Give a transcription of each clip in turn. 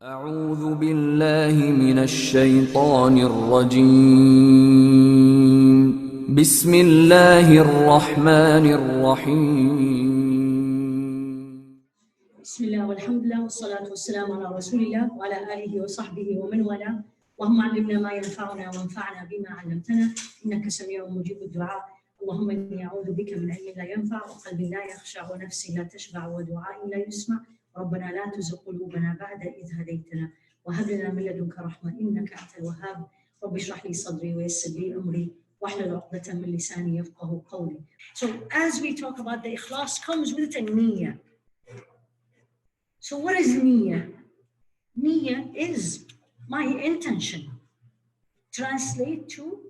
أعوذ بالله من الشيطان الرجيم. بسم الله الرحمن الرحيم. بسم الله والحمد لله والصلاة والسلام على رسول الله وعلى آله وصحبه ومن والاه. اللهم علمنا ما ينفعنا وانفعنا بما علمتنا إنك سميع مجيب الدعاء. اللهم إني أعوذ بك من علم لا ينفع وقلب لا يخشع ونفس لا تشبع ودعاء لا يسمع. ربنا لا تزغ قلوبنا بعد إذ هديتنا وهب لنا من لدنك رحمة إنك أنت الوهاب. رب اشرح لي صدري ويسر لي أمري واحلل عقدة من لساني يفقهوا قولي. So as we talk about the ikhlas comes with a niyyah. So what is niyyah? Niyyah is my intention. Translate to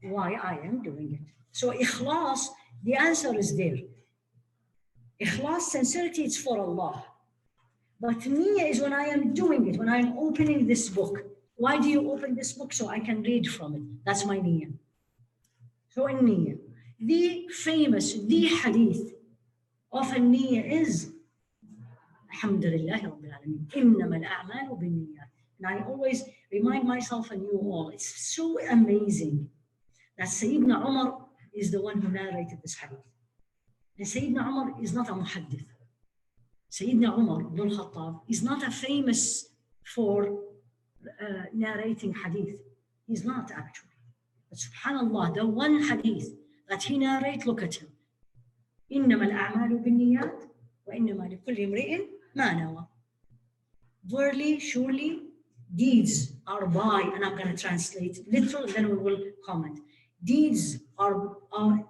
why I am doing it. So ikhlas, the answer is there. Ikhlas, sincerity, it's for Allah. But niyyah is when I am doing it, when I am opening this book. Why do you open this book? So I can read from it. That's my niyyah. So in niyyah, the hadith of a niyyah is Alhamdulillah Rabbil Alameen. Innama al-a'malu bin-niyyat. And I always remind myself and you all, it's so amazing that Sayyidina Umar is the one who narrated this hadith. And Sayyidina Umar is not a muhaddith. Sayyidina Umar ibn al-Khattab is not a famous for narrating hadith. He's not actually. But subhanallah, the one hadith that he narrates, look at him. إنما الأعمال بالنيات وإنما لكل امرئ ما نوى. Verily, surely, deeds are by, and I'm going to translate literal, then we will comment. Deeds are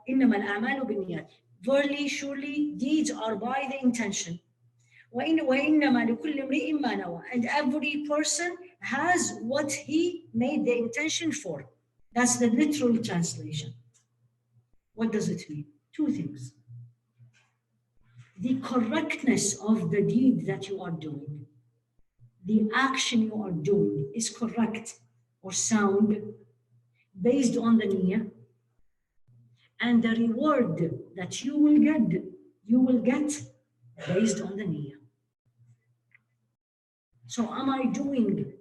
إنما الأعمال بالنيات. Verily, surely, deeds are by the intention. وإنما لكل امرئ ما نوى. And every person has what he made the intention for. That's the literal translation. What does it mean? Two things. The correctness of the deed that you are doing, the action you are doing is correct or sound based on the niyyah, and the reward that you will get based on the niyyah. So am I doing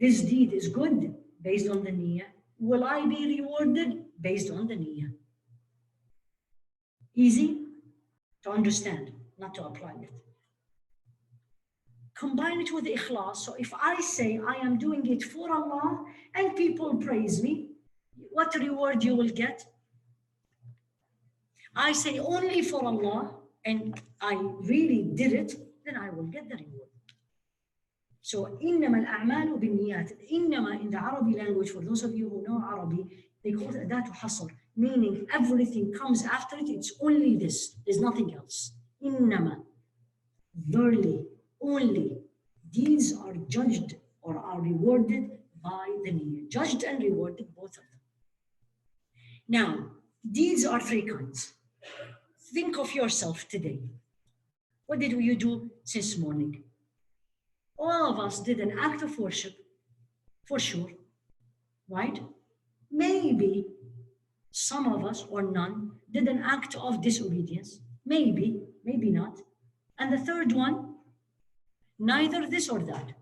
this deed is good based on the niyyah? Will I be rewarded based on the niyyah? Easy to understand, not to apply it. Combine it with ikhlas. So if I say I am doing it for Allah and people praise me, what reward you will get? I say only for Allah and I really did it, then I will get the reward. So إنما الأعمال بالنيات. إنما in the Arabic language, for those of you who know Arabic, they call it أداة حصر, meaning everything comes after it, it's only this, there's nothing else. إنما, verily, only, deeds are judged or are rewarded by the niyyah. Judged and rewarded, both of them. Now, deeds are three kinds. Think of yourself today. What did you do since morning? All of us did an act of worship, for sure, right? Maybe some of us or none did an act of disobedience. Maybe, maybe not. And the third one, neither this or that.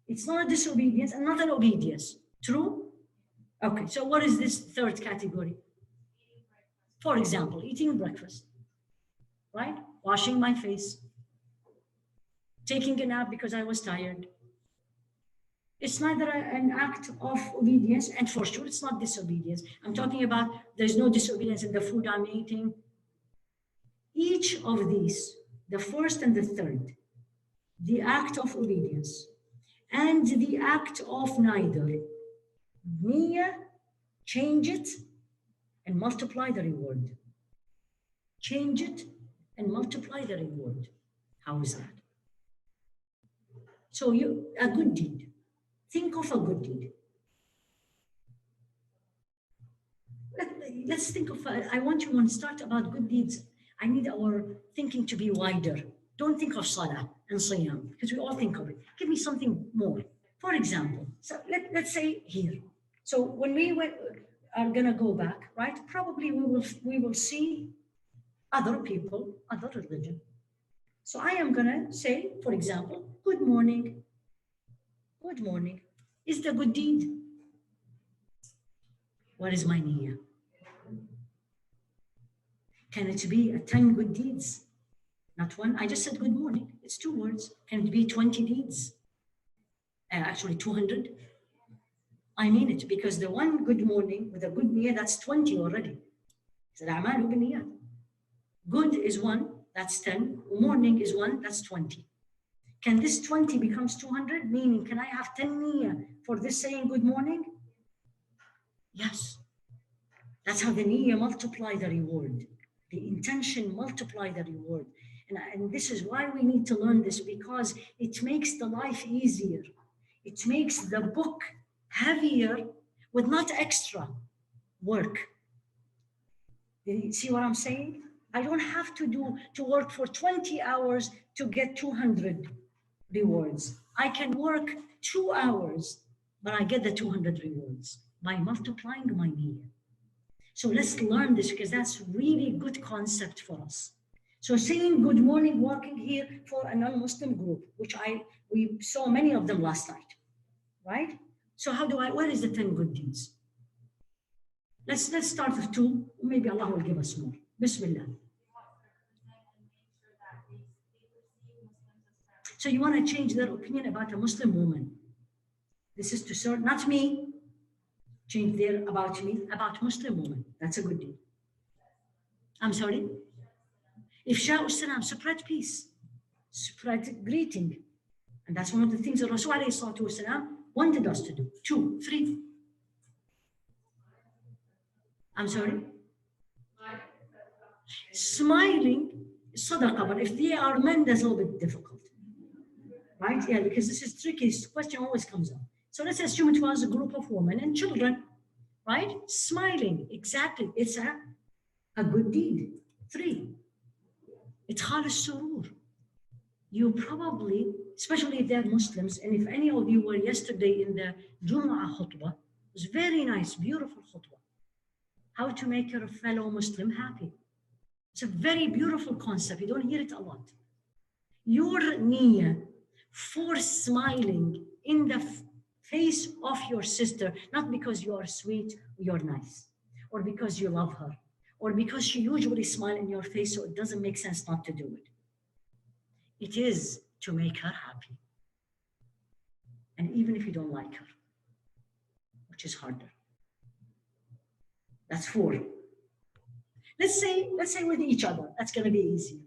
It's not a disobedience and not an obedience. True? Okay, so what is this third category? For example, eating breakfast, right? Washing my face, taking a nap because I was tired. It's neither an act of obedience, and for sure it's not disobedience. I'm talking about there's no disobedience in the food I'm eating. Each of these, the first and the third, the act of obedience and the act of neither, niyyah, change it and multiply the reward. Change it and multiply the reward. How is that? So a good deed. Think of a good deed. Let's think of, I want you to start about good deeds. I need our thinking to be wider. Don't think of salah and siyam, because we all think of it. Give me something more. For example, so let's say here. So when we are gonna go back, right? Probably we will see other people, other religion. So I am gonna say, for example, good morning. Good morning. Is the good deed? What is my niyyah? Can it be 10 good deeds? Not one. I just said good morning. It's 2 words. Can it be 20 deeds? Actually 200. I mean it, because the one good morning with a good niyyah, that's 20 already. Good is 1, that's 10. Morning is 1, that's 20. Can this 20 becomes 200? Meaning, can I have 10 niyyah for this saying good morning? Yes. That's how the niyyah multiply the reward. The intention multiply the reward. And this is why we need to learn this, because it makes the life easier. It makes the book heavier with not extra work. You see what I'm saying? I don't have to work for 20 hours to get 200 rewards. I can work 2 hours, but I get the 200 rewards by multiplying my niyyah. So let's learn this, because that's really good concept for us. So saying good morning, working here for a non-Muslim group, which we saw many of them last night, right? So where is the 10 good deeds? Let's start with 2. Maybe Allah will give us more. Bismillah. So you want to change their opinion about a Muslim woman. This is to serve, not me. Change their about me, about Muslim woman. That's a good deed. I'm sorry? Ifsha'u salam, spread peace, spread greeting. And that's one of the things that Rasul alayhi salatu wasalam wanted us to do. 2, 3. I'm sorry? Smiling, sadaqah, but if they are men, that's a little bit difficult. Right? Yeah, because this is tricky. This question always comes up. So let's assume it was a group of women and children, right? Smiling, exactly. It's a good deed. 3, idkhal al-surur. You probably, especially if they're Muslims, and if any of you were yesterday in the Jumu'ah khutbah, it was very nice, beautiful khutbah. How to make your fellow Muslim happy. It's a very beautiful concept. You don't hear it a lot. Your niyyah for smiling in the face of your sister, not because you are sweet, you're nice, or because you love her, or because she usually smiles in your face, so it doesn't make sense not to do it. It is to make her happy. And even if you don't like her, which is harder. That's 4. Let's say with each other. That's going to be easier.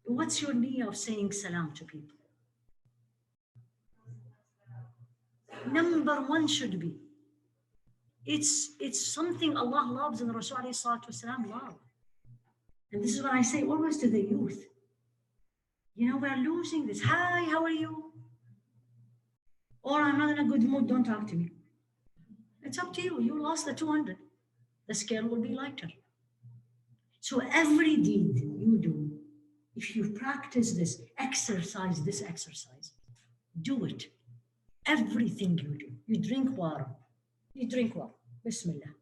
What's your niyyah of saying salam to people? Number 1 should be. It's something Allah loves and Rasul alayhi salatu wasalam love. And this is what I say always to the youth. You know, we're losing this. Hi, how are you? Or I'm not in a good mood, don't talk to me. It's up to you. You lost the 200. The scale will be lighter. So every deed you do, if you practice this exercise, do it. Everything you do. You drink water. Bismillah.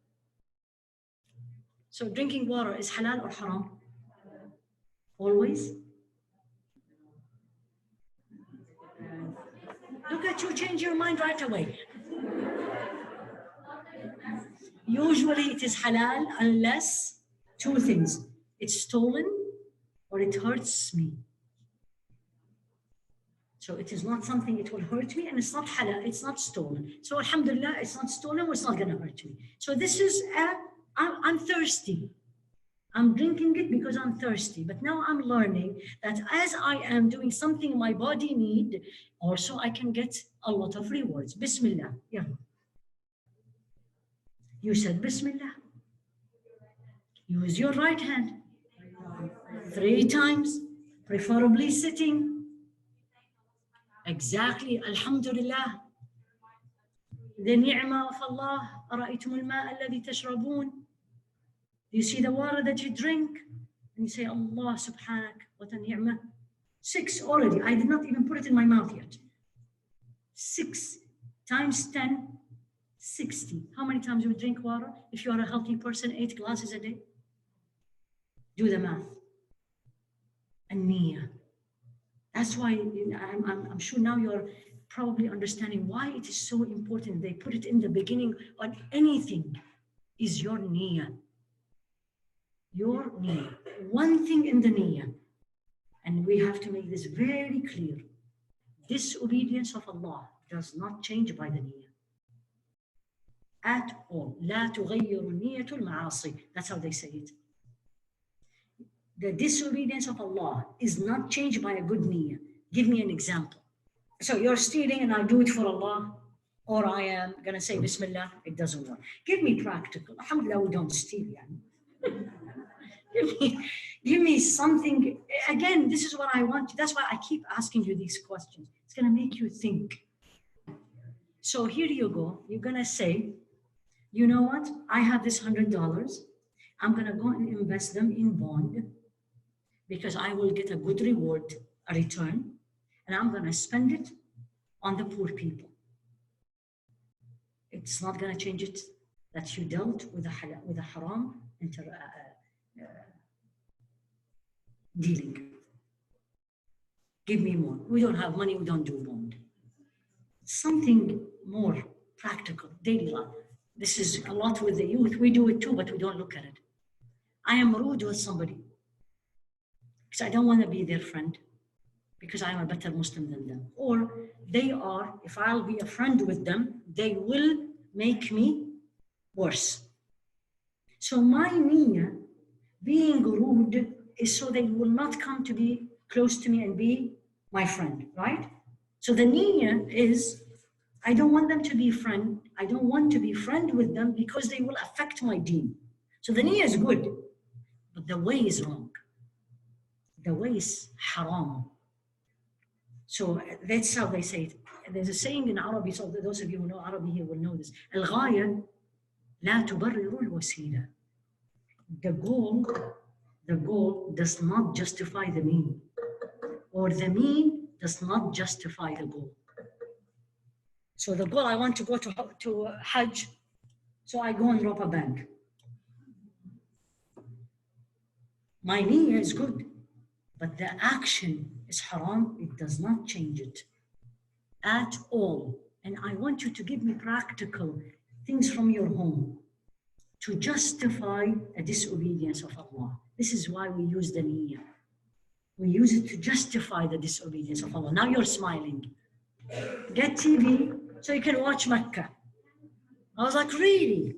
So drinking water is halal or haram? Always. Look at you, change your mind right away. Usually it is halal unless 2 things. It's stolen or it hurts me. So it is not something it will hurt me, and it's not halal, it's not stolen. So alhamdulillah, it's not stolen, it's not gonna hurt me. So this is, I'm thirsty. I'm drinking it because I'm thirsty. But now I'm learning that as I am doing something my body needs, also I can get a lot of rewards. Bismillah. Yeah. You said Bismillah. Use your right hand 3 times, preferably sitting. Exactly. Alhamdulillah. The ni'mah of Allah. أرأيتم الماء الذي تشربون. You see the water that you drink, and you say, Allah subhanak, what a ni'mah. 6 already. I did not even put it in my mouth yet. 6 times 10, 60. How many times you drink water? If you are a healthy person, 8 glasses a day. Do the math. And Niyyah. That's why I'm sure now you're probably understanding why it is so important. They put it in the beginning on anything is your Niyyah. Your Niyyah. One thing in the Niyyah. And we have to make this very clear. Disobedience of Allah does not change by the Niyyah. At all. لا تغير النية المعاصي. That's how they say it. The disobedience of Allah is not changed by a good niyyah. Give me an example. So you're stealing and I do it for Allah, or I am going to say Bismillah, it doesn't work. Give me practical. Alhamdulillah, we don't steal. Give me something. Again, this is what I want. That's why I keep asking you these questions. It's going to make you think. So here you go. You're going to say, you know what? I have this $100. I'm going to go and invest them in bond because I will get a good reward, a return, and I'm going to spend it on the poor people. It's not going to change it that you dealt with a haram dealing. Give me more. We don't have money, we don't do bond. Something more practical, daily life. This is a lot with the youth. We do it too, but we don't look at it. I am rude with somebody because I don't want to be their friend because I'm a better Muslim than them. Or they are, if I'll be a friend with them, they will make me worse. So my niyyah, being rude, is so they will not come to be close to me and be my friend, right? So the niyyah is, I don't want them to be friend. I don't want to be friend with them because they will affect my deen. So the niyyah is good, but the way is wrong. The way is haram. So that's how they say it. There's a saying in Arabic, so those of you who know Arabic here will know this. Al-ghaya la tubarriru al-wasila. The goal does not justify the mean, or the mean does not justify the goal. So the goal, I want to go to Hajj, so I go and rob a bank. My niyyah is good, but the action is haram. It does not change it at all. And I want you to give me practical things from your home to justify a disobedience of Allah. This is why we use the niyyah. We use it to justify the disobedience of Allah. Now you're smiling. Get TV so you can watch Mecca. I was like, really?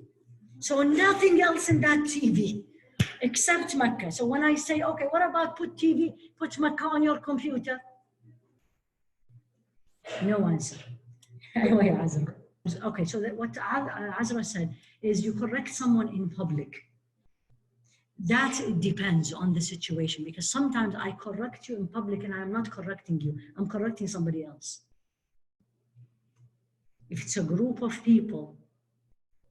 So nothing else in that TV except Mecca. So when I say, okay, what about put Mecca on your computer? No answer. Anyway, Azra. Okay, so what Azra said is you correct someone in public. That depends on the situation, because sometimes I correct you in public and I'm not correcting you. I'm correcting somebody else. If it's a group of people,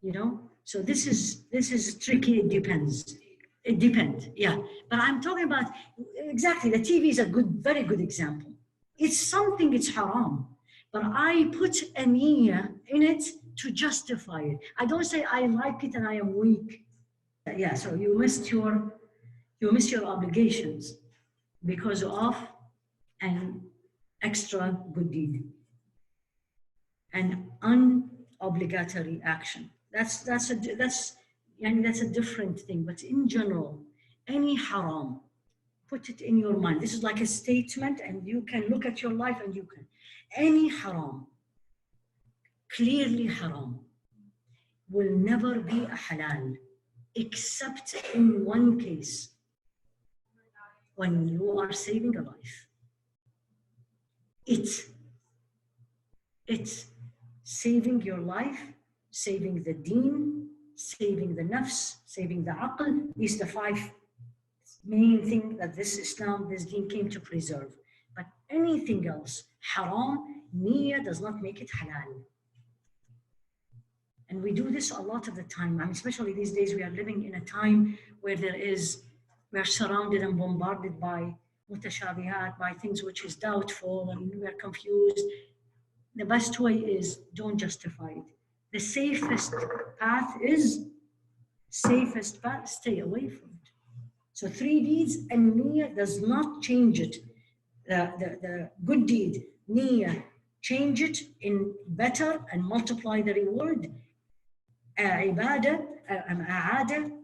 you know, so this is tricky. It depends. It depends, yeah. But I'm talking about exactly, the TV is a very good example. It's something, it's haram, but I put a niyyah in it to justify it. I don't say I like it and I am weak. Yeah, so you missed your obligations because of an extra good deed, an unobligatory action. That's a different thing. But in general, any haram, put it in your mind. This is like a statement, and you can look at your life and you can. Any haram, clearly haram, will never be a halal, except in one case, when you are saving a life. It's saving your life, saving the deen, saving the nafs, saving the aql. These are the 5 main things that this deen came to preserve. But anything else, haram, niyyah does not make it halal. And we do this a lot of the time. I mean, especially these days, we are living in a time where we are surrounded and bombarded by mutashabihat, by things which is doubtful, and we are confused. The best way is don't justify it. The safest path, stay away from it. So 3 deeds and niyyah does not change it. The good deed, niyyah, change it in better and multiply the reward. Ibadah,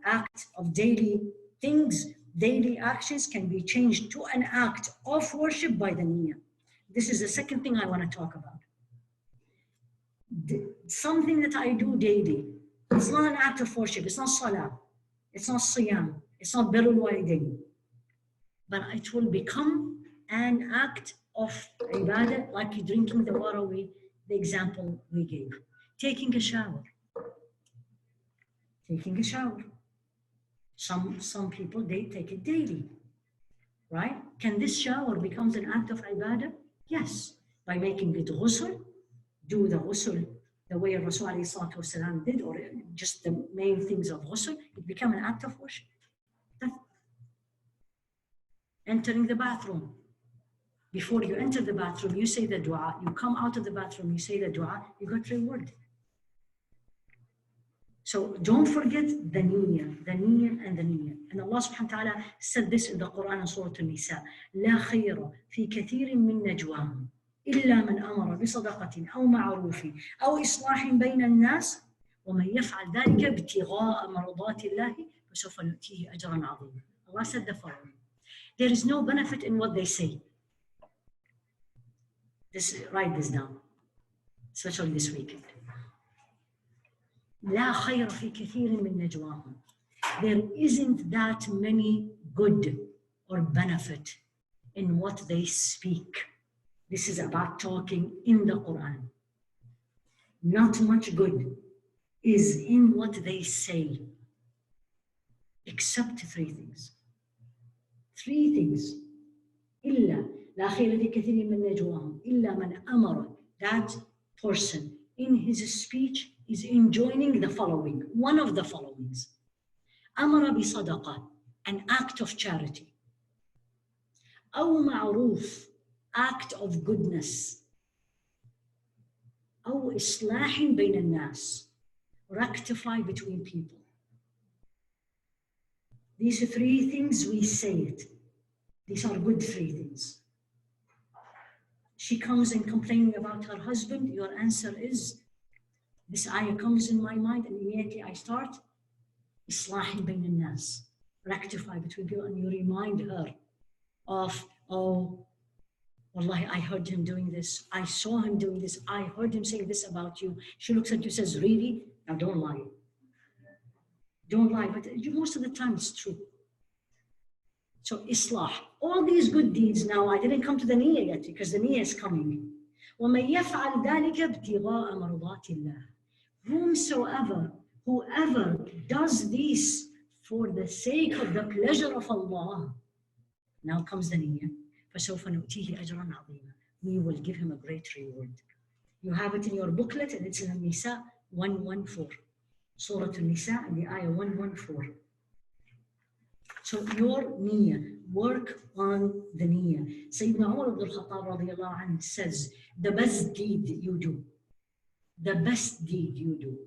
act of daily things, daily actions can be changed to an act of worship by the niyyah. This is the second thing I want to talk about. Something that I do daily, it's not an act of worship, it's not salah, it's not siyam, it's not birrul walidain, but it will become an act of ibadah, like drinking the water, the example we gave. Taking a shower. Taking a shower. Some people, they take it daily, right? Can this shower become an act of ibadah? Yes, by making it ghusl, do the ghusl the way Rasul ﷺ did, or just the main things of ghusl, it became an act of worship. Entering the bathroom. Before you enter the bathroom, you say the dua. You come out of the bathroom, you say the dua, you got reward. So don't forget the niyyah, and the niyyah. And Allah subhanahu wa ta'ala said this in the Quran in Surah An-Nisa. لا خير في كثير من نجواهم إلا من أمر بصدقة أو معروف أو إصلاح بين الناس ومن يفعل ذلك ابتغاء مرضات الله فسوف نؤتيه أجرا عظيما. Allah said the following. There is no benefit in what they say. Write this down, especially this weekend. لا خير في كثير من نجواهم. There isn't that many good or benefit in what they speak. This is about talking in the Quran. Not much good is in what they say, except 3 things. 3 things. إلا لا خير في كثير من نجواهم إلا من أمر. That person in his speech is enjoining the following, one of the followings. أمر بصدقة, an act of charity. أو معروف, act of goodness. أو إصلاح بين الناس, rectify between people. These 3 things, we say it. These are good 3 things. She comes and complaining about her husband, your answer is, this ayah comes in my mind and immediately I start, إصلاح بين الناس, rectify between people, and you remind her of, oh, wallahi, I heard him doing this, I saw him doing this, I heard him saying this about you. She looks at you and says, really? Now don't lie. Don't lie, but most of the time it's true. So Islah, all these good deeds. Now I didn't come to the niyyah yet because the niyyah is coming. وَمَنْ يَفْعَلْ ذَلِكَ ابْتِغَاءَ مَرْضَاتِ اللَّهِ. Whoever does this for the sake of the pleasure of Allah. Now comes the niyyah. فَسَوْفَ نُؤْتِيهِ أَجْرًا عَظِيمًا. We will give him a great reward. You have it in your booklet and it's in Nisa 114. Surah An-Nisa and the ayah 114. So your niyyah, work on the niyyah. Sayyidina Umar ibn al-Khattab radiallahu anhu says, the best deed you do, the best deed you do.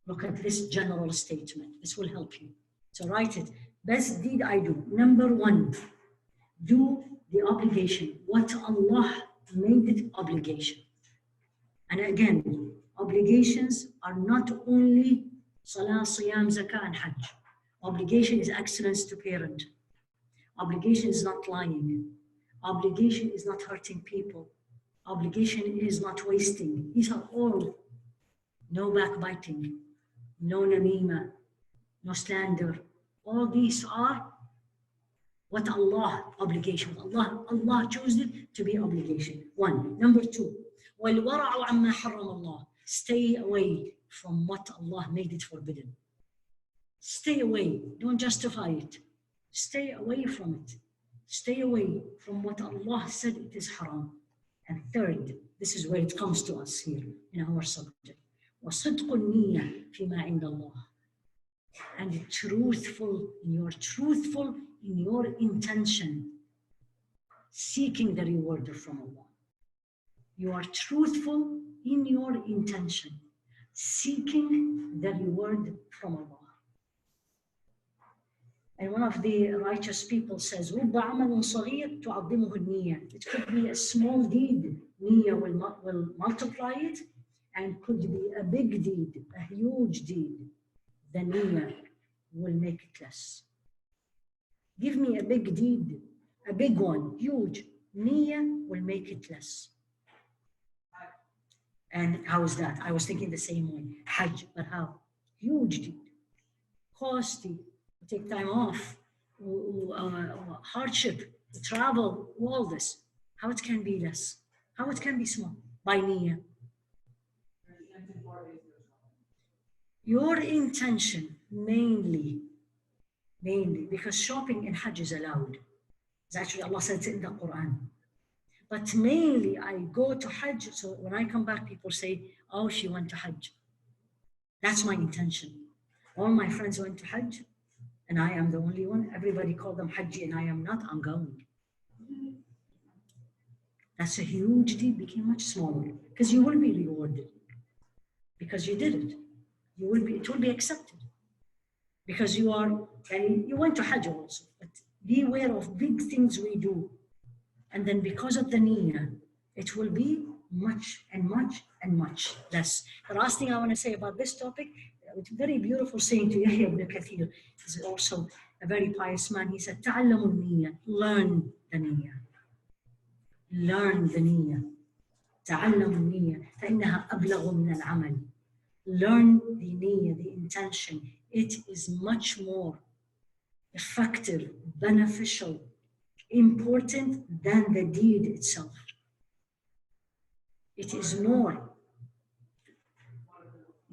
Look at this general statement. This will help you. So write it. Best deed I do. Number 1, do the obligation. What Allah made it obligation. And again, obligations are not only salah, siyam, zakah, and hajj. Obligation is excellence to parent. Obligation is not lying. Obligation is not hurting people. Obligation is not wasting. These are all. No backbiting, no namima, no slander. All these are what Allah obligation. Allah chose it to be obligation. 1. Number 2. وَالْوَرَعُ عَمَّا حَرَّمَ اللَّهُ. Stay away from what Allah made it forbidden. Stay away. Don't justify it. Stay away from it. Stay away from what Allah said it is haram. And 3rd, this is where it comes to us here in our subject. وَصِدْقُ النِّيَّةِ فِيمَا عِنْدَ اللَّهِ. And truthful in your intention, seeking the reward from Allah. You are truthful in your intention, seeking the reward from Allah. And one of the righteous people says, رُبَّ عَمَلٌ صَغِيرٌ تُعَظِّمُهُ النِّيَّةِ. It could be a small deed, niyyah will multiply it, and could be a big deed, a huge deed, the niyyah will make it less. Give me a big deed, a big one, huge, niyyah will make it less. And how is that? I was thinking the same way, Hajj, but how? Huge deed, costly, take time off, hardship, travel, all this. How it can be less? How it can be small? By niyyah. Your intention mainly, because shopping in Hajj is allowed. It's actually, Allah said it in the Quran. But mainly I go to Hajj, so when I come back, people say, oh, she went to Hajj. That's my intention. All my friends went to Hajj, and I am the only one. Everybody called them Hajji, and I am not. I'm going. That's a huge deed, became much smaller, because you will be rewarded. Because you did it. It will be accepted. Because you went to Hajj also, but beware of big things we do. And then because of the niyyah, it will be much and much and much less. The last thing I want to say about this topic, it's a very beautiful saying to Yahya ibn Kathir. He's also a very pious man. He said, تعلموا النية, learn the niyyah. Learn the niyyah. تعلموا النية فإنها أبلغ من العمل. Learn the niyyah, the intention. It is much more effective, beneficial, important than the deed itself. It is more.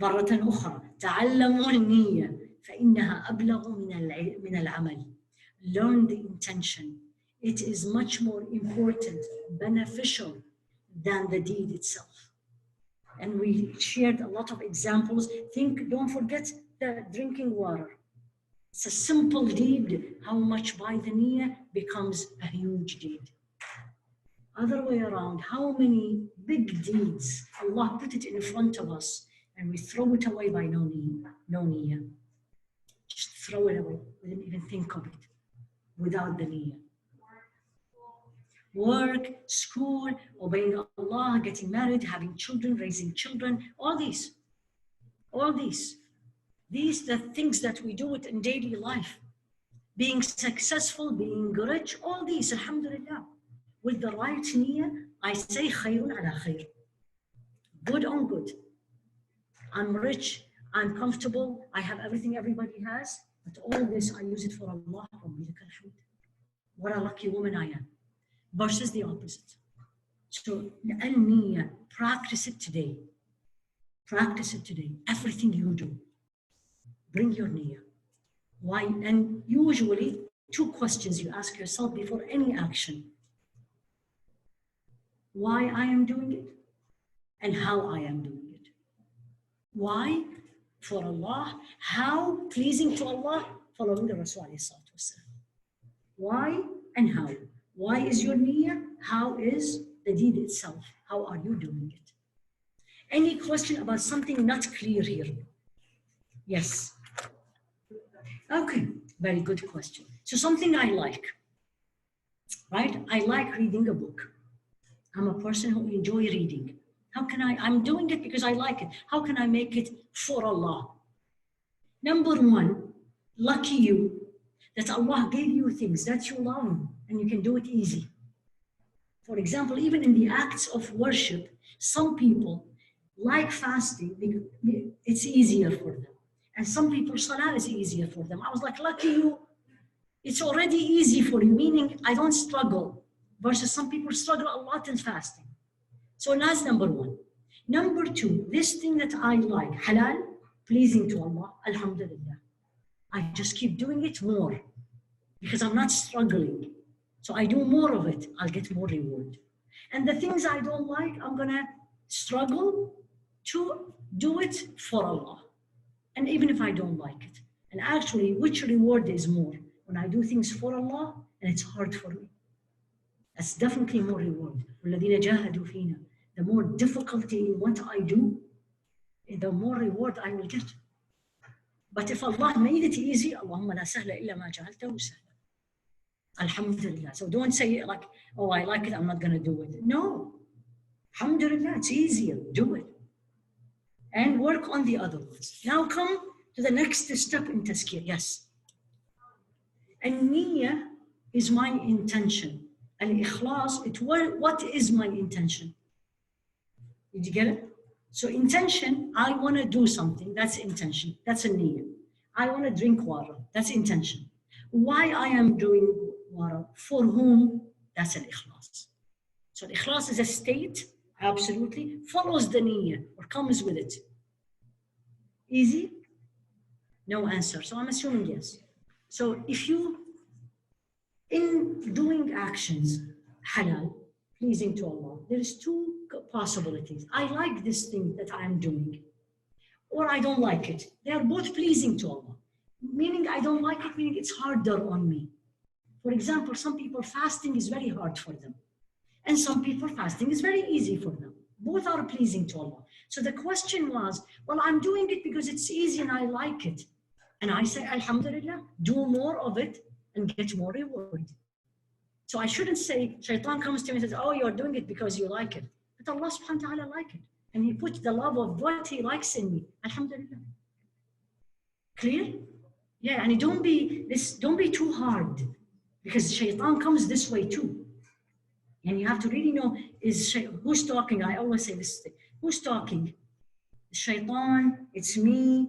مرة أخرى تعلموا النية فإنها أبلغ من العمل. Learn the intention. It is much more important, beneficial than the deed itself. And we shared a lot of examples. Don't forget the drinking water. It's a simple deed. How much by the niyyah becomes a huge deed. Other way around, how many big deeds Allah put it in front of us and we throw it away by no niyyah. Just throw it away. We didn't even think of it without the niyyah. Work, school, obeying Allah, getting married, having children, raising children, all these. These are the things that we do it in daily life. Being successful, being rich, all these, alhamdulillah. With the right niyyah, I say khayrun ala khayr. Good on good. I'm rich, I'm comfortable, I have everything everybody has, but all this I use it for Allah. What a lucky woman I am. Versus the opposite. So, al-niyyah, practice it today. Practice it today. Everything you do, bring your niyyah. Why? And usually, 2 questions you ask yourself before any action. Why I am doing it, and how I am doing it. Why? For Allah. How? Pleasing to Allah, following the Rasul. Why and how? Why is your niyyah? How is the deed itself? How are you doing it? Any question about something not clear here? Yes. Okay, very good question. So something I like, right? I like reading a book. I'm a person who enjoy reading. How can I'm doing it because I like it. How can I make it for Allah? Number 1, lucky you that Allah gave you things that you love and you can do it easy. For example, even in the acts of worship, some people like fasting because it's easier for them. And some people, salah is easier for them. I was like, lucky you, it's already easy for you, meaning I don't struggle. Versus some people struggle a lot in fasting. So that's number 1. Number 2, this thing that I like, halal, pleasing to Allah, alhamdulillah. I just keep doing it more because I'm not struggling. So I do more of it, I'll get more reward. And the things I don't like, I'm gonna struggle to do it for Allah. And even if I don't like it. And actually, which reward is more? When I do things for Allah and it's hard for me. That's definitely more reward. The more difficulty in what I do, the more reward I will get. But if Allah made it easy, Allahumma la sahla illa ma ja'altahu sahla. Alhamdulillah. So don't say it like, oh, I like it, I'm not going to do it. No. Alhamdulillah, it's easier. Do it. And work on the other ones. Now come to the next step in Tazkiyah. Yes. And Niyyah is my intention. And Ikhlas, what is my intention? Did you get it? So intention, I want to do something. That's intention. That's a Niyyah. I want to drink water. That's intention. Why I am doing water? For whom? That's an Ikhlas. So the Ikhlas is a state, absolutely, follows the Niyyah or comes with it. Easy? No answer. So I'm assuming yes. So if you, in doing actions, halal, pleasing to Allah, there is two possibilities. I like this thing that I'm doing, or I don't like it. They are both pleasing to Allah. Meaning I don't like it, meaning it's harder on me. For example, some people fasting is very hard for them. And some people fasting is very easy for them. Both are pleasing to Allah. So the question was, well, I'm doing it because it's easy and I like it. And I say, Alhamdulillah, do more of it and get more reward. So I shouldn't say, Shaitan comes to me and says, oh, you're doing it because you like it. But Allah subhanahu wa ta'ala like it. And He put the love of what He likes in me. Alhamdulillah. Clear? Yeah, and don't be too hard. Because Shaitan comes this way too. And you have to really know, who's talking? I always say this thing. Who's talking? Shaitan, it's me.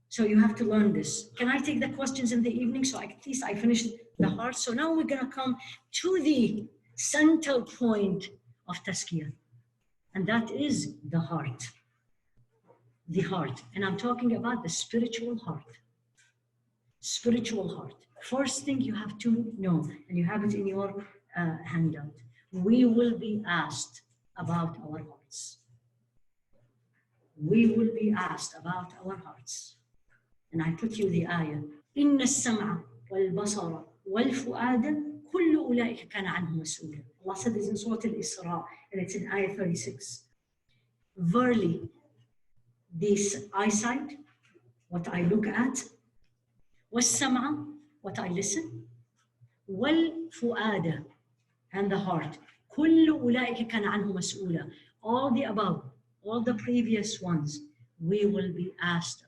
So you have to learn this. Can I take the questions in the evening? So at least I finished the heart. So now we're going to come to the center point of Tazkiyah. And that is the heart. The heart. And I'm talking about the spiritual heart. Spiritual heart. First thing you have to know, and you have it in your handout, we will be asked about our hearts. We will be asked about our hearts. And I put you the ayah. إن السمع والبصر والفؤاد كل أولئك كان عنه مسؤولا. Allah said this in Surah Al-Isra, and it's in ayah 36. Verily, this eyesight, what I look at, والسمع, what I listen, والفؤاد, and the heart. كل أولئك كان عنه مسؤولا. All the above, all the previous ones, we will be asked about.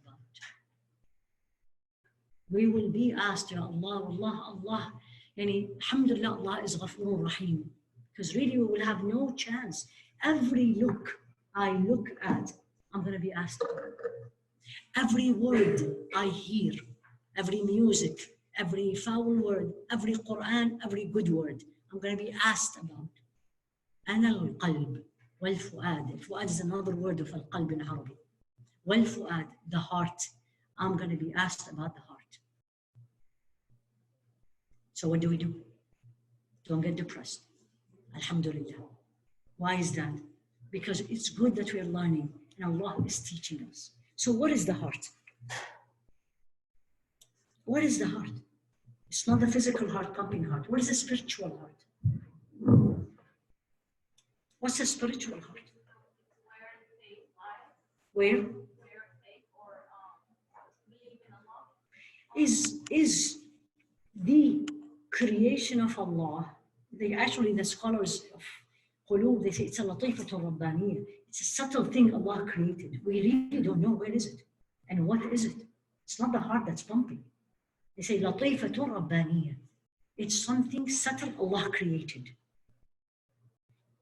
We will be asked, Ya Allah, Allah, Allah. Yani, alhamdulillah, Allah is Ghafurur Rahim. Because really we will have no chance. Every look I look at, I'm going to be asked about. Every word I hear, every music, every foul word, every Quran, every good word, I'm going to be asked about. أنا القلب والفؤاد. الفؤاد is another word of القلب in Arabic. والفؤاد, the heart. I'm going to be asked about the heart. So what do? Don't get depressed. Alhamdulillah. Why is that? Because it's good that we're learning and Allah is teaching us. So what is the heart? What is the heart? It's not the physical heart, pumping heart. What is the spiritual heart? What's the spiritual heart? Where? Is the creation of Allah. The scholars of Qulub, they say it's a latifatul rabbaniyah. It's a subtle thing Allah created. We really don't know where is it and what is it. It's not the heart that's pumping. They say latifatul rabbaniyah. It's something subtle Allah created.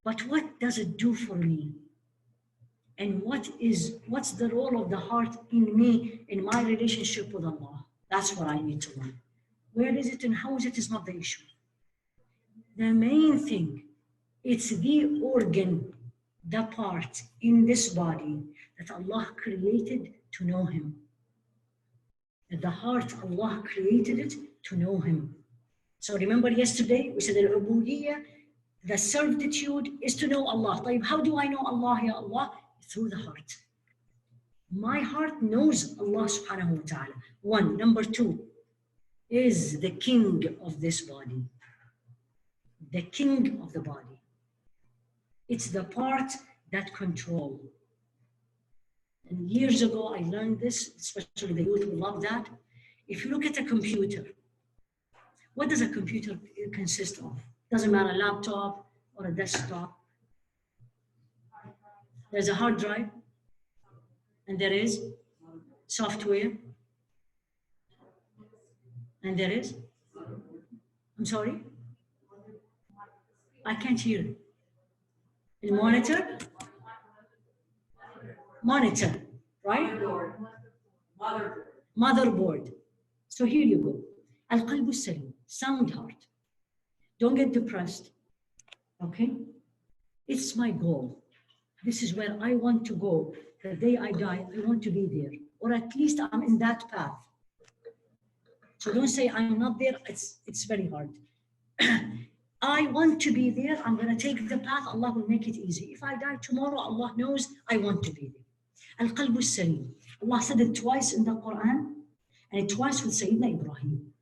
But what does it do for me? And what's the role of the heart in me, in my relationship with Allah? That's what I need to learn. Where is it and how is it is not the issue. The main thing, it's the organ, the part in this body that Allah created to know Him. That the heart, Allah created it to know Him. So remember yesterday, we said al-ubudiyyah, the servitude is to know Allah. How do I know Allah, Ya Allah? Through the heart. My heart knows Allah subhanahu wa ta'ala. One. Number two, is the king of this body. The king of the body. It's the part that controls. And years ago, I learned this, especially the youth will love that. If you look at a computer, what does a computer consist of? Doesn't matter, a laptop or a desktop. There's a hard drive, and there is software, and there is, I'm sorry? I can't hear it. The monitor? Monitor, right? Motherboard. So here you go. Al-qalb al-salim, sound heart. Don't get depressed, okay? It's my goal. This is where I want to go. The day I die, I want to be there. Or at least I'm in that path. So don't say I'm not there, it's very hard. I want to be there, I'm gonna take the path, Allah will make it easy. If I die tomorrow, Allah knows I want to be there. Al-qalb al-salim. Allah said it twice in the Quran, and twice with Sayyidina Ibrahim.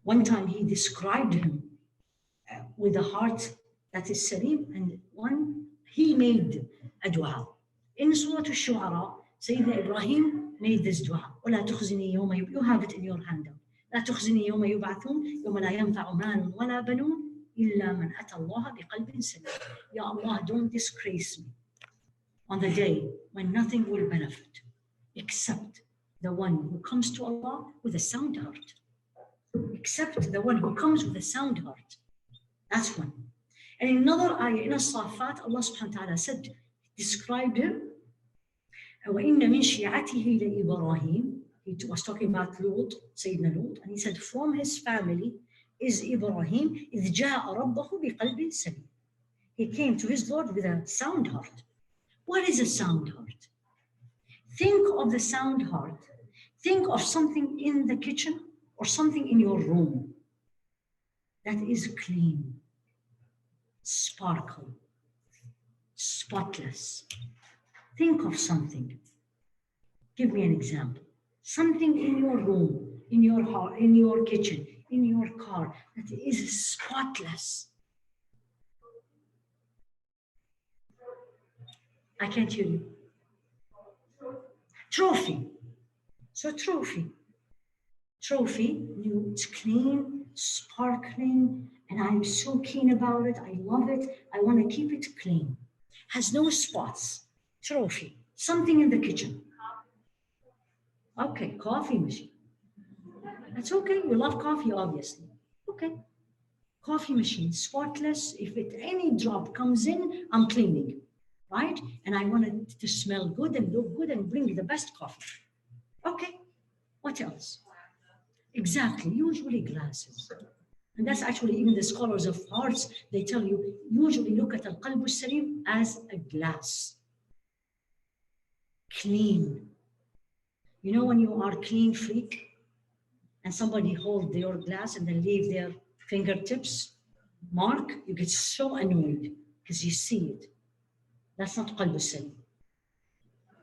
One time he described him with a heart that is salim, and one, he made a dua. In Surah Al-Shu'ara, Sayyidina Ibrahim made this dua. وَلَا تُخْزِنِي يَوْمَ You have it in your handout. لا تخزني يوم يبعثون يوم لا ينفع مال ولا بنون إلا من أتى الله بقلب سليم. Ya Allah, don't disgrace me on the day when nothing will benefit except the one who comes to Allah with a sound heart. Except the one who comes with a sound heart. That's one. And in another ayah, in As-Saffat, Allah subhanahu wa ta'ala said, described him, وَإِنَّ مِنْ شِيعَتِهِ لِإِبْرَاهِيمَ. He was talking about Lut, Sayyidina Lut, and he said, from his family is Ibrahim, إِذْ جَاءَ رَبَّهُ بِقَلْبٍ سَلِيمٍ. He came to his Lord with a sound heart. What is a sound heart? Think of the sound heart. Think of something in the kitchen or something in your room that is clean, sparkle, spotless. Think of something. Give me an example. Something in your room, in your heart, in your kitchen, in your car that is spotless. I can't hear you. Trophy. So trophy. Trophy, it's clean, sparkling, and I'm so keen about it. I love it. I want to keep it clean. Has no spots. Trophy. Something in the kitchen. Okay, coffee machine. That's okay. You love coffee, obviously. Okay. Coffee machine, spotless. If any drop comes in, I'm cleaning, right? And I want it to smell good and look good and bring the best coffee. Okay. What else? Exactly. Usually glasses. And that's actually even the scholars of hearts, they tell you, usually look at al-qalb al-salim as a glass. Clean. You know when you are clean freak and somebody hold your glass and then leave their fingertips mark, you get so annoyed because you see it. That's not qalb al-salim.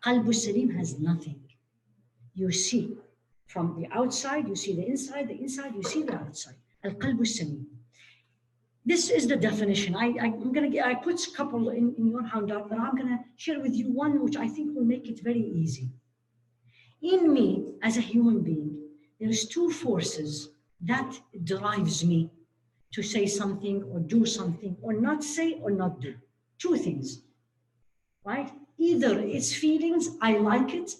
Qalb al-salim has nothing. You see from the outside, you see the inside, you see the outside. Al-qalb al-salim. This is the definition. I put a couple in your handout, but I'm gonna share with you one which I think will make it very easy. In me, as a human being, there's two forces that drives me to say something or do something or not say or not do. Two things, right? Either it's feelings, I like it,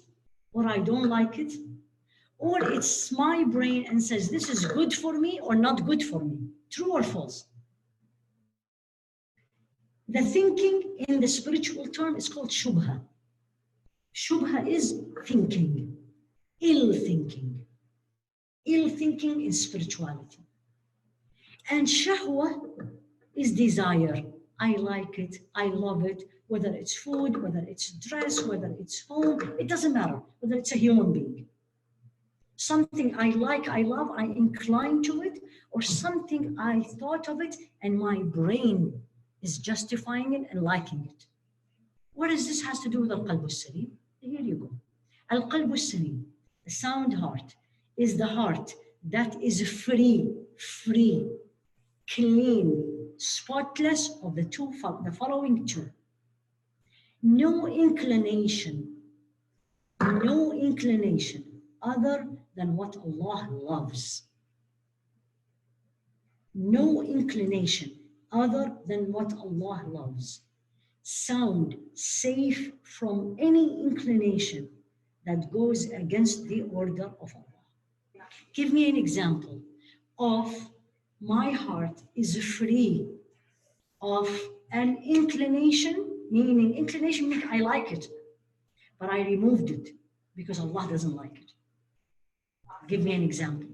or I don't like it, or it's my brain and says this is good for me or not good for me. True or false? The thinking in the spiritual term is called shubha. Shubha is thinking, ill thinking. Ill thinking is spirituality. And shahwa is desire. I like it, I love it, whether it's food, whether it's dress, whether it's home, it doesn't matter, whether it's a human being. Something I like, I love, I incline to it, or something I thought of it and my brain is justifying it and liking it. What does this has to do with al-qalb al-salim? Here you go. Al-qalb al-salim, the sound heart, is the heart that is free, clean, spotless of the following two. No inclination no inclination other than what Allah loves. No inclination other than what Allah loves. Sound safe from any inclination that goes against the order of Allah. Give me an example of my heart is free of an inclination, meaning I like it, but I removed it because Allah doesn't like it. Give me an example.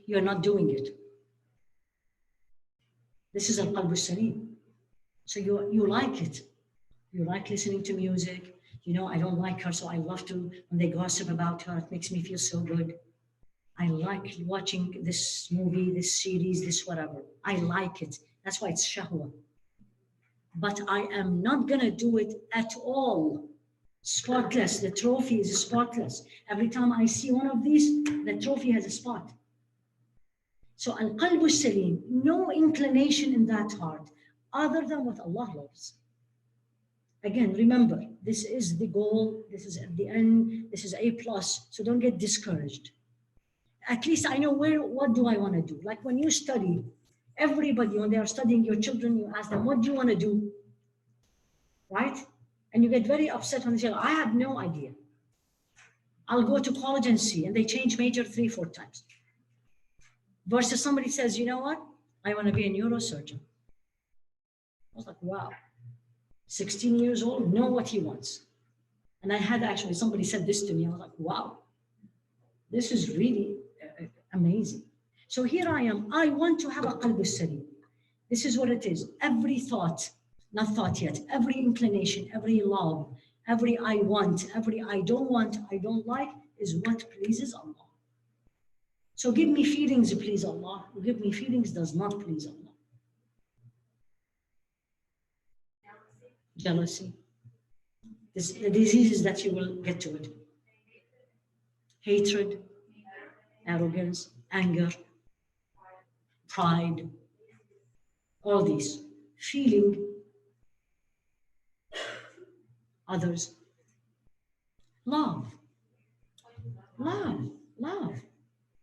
You're not doing it. This is al-qalb al-salim. So you like it. You like listening to music. You know, I don't like her, so I love to, when they gossip about her, it makes me feel so good. I like watching this movie, this series, this whatever. I like it. That's why it's shahwa. But I am not going to do it at all. Spotless. The trophy is spotless. Every time I see one of these, the trophy has a spot. So al-qalb al-salim, no inclination in that heart other than what Allah loves. Again, remember, this is the goal. This is at the end. This is A+. So don't get discouraged. At least I know what do I want to do? Like when you study, everybody, when they are studying, your children, you ask them, what do you want to do? Right? And you get very upset when they say, I have no idea. I'll go to college and see. And they change major 3-4 times. Versus somebody says, you know what? I want to be a neurosurgeon. I was like, wow. 16 years old, know what he wants. And I had actually, somebody said this to me. I was like, wow, this is really amazing. So here I am. I want to have a qalb al-salim. This is what it is. Every thought, not thought yet, every inclination, every love, every I want, every I don't want, I don't like, is what pleases Allah. So give me feelings, please Allah. Give me feelings does not please Allah. Jealousy. The diseases that you will get to it. Hatred, arrogance, anger, pride, all these. Feeling others. Love. Love. Love.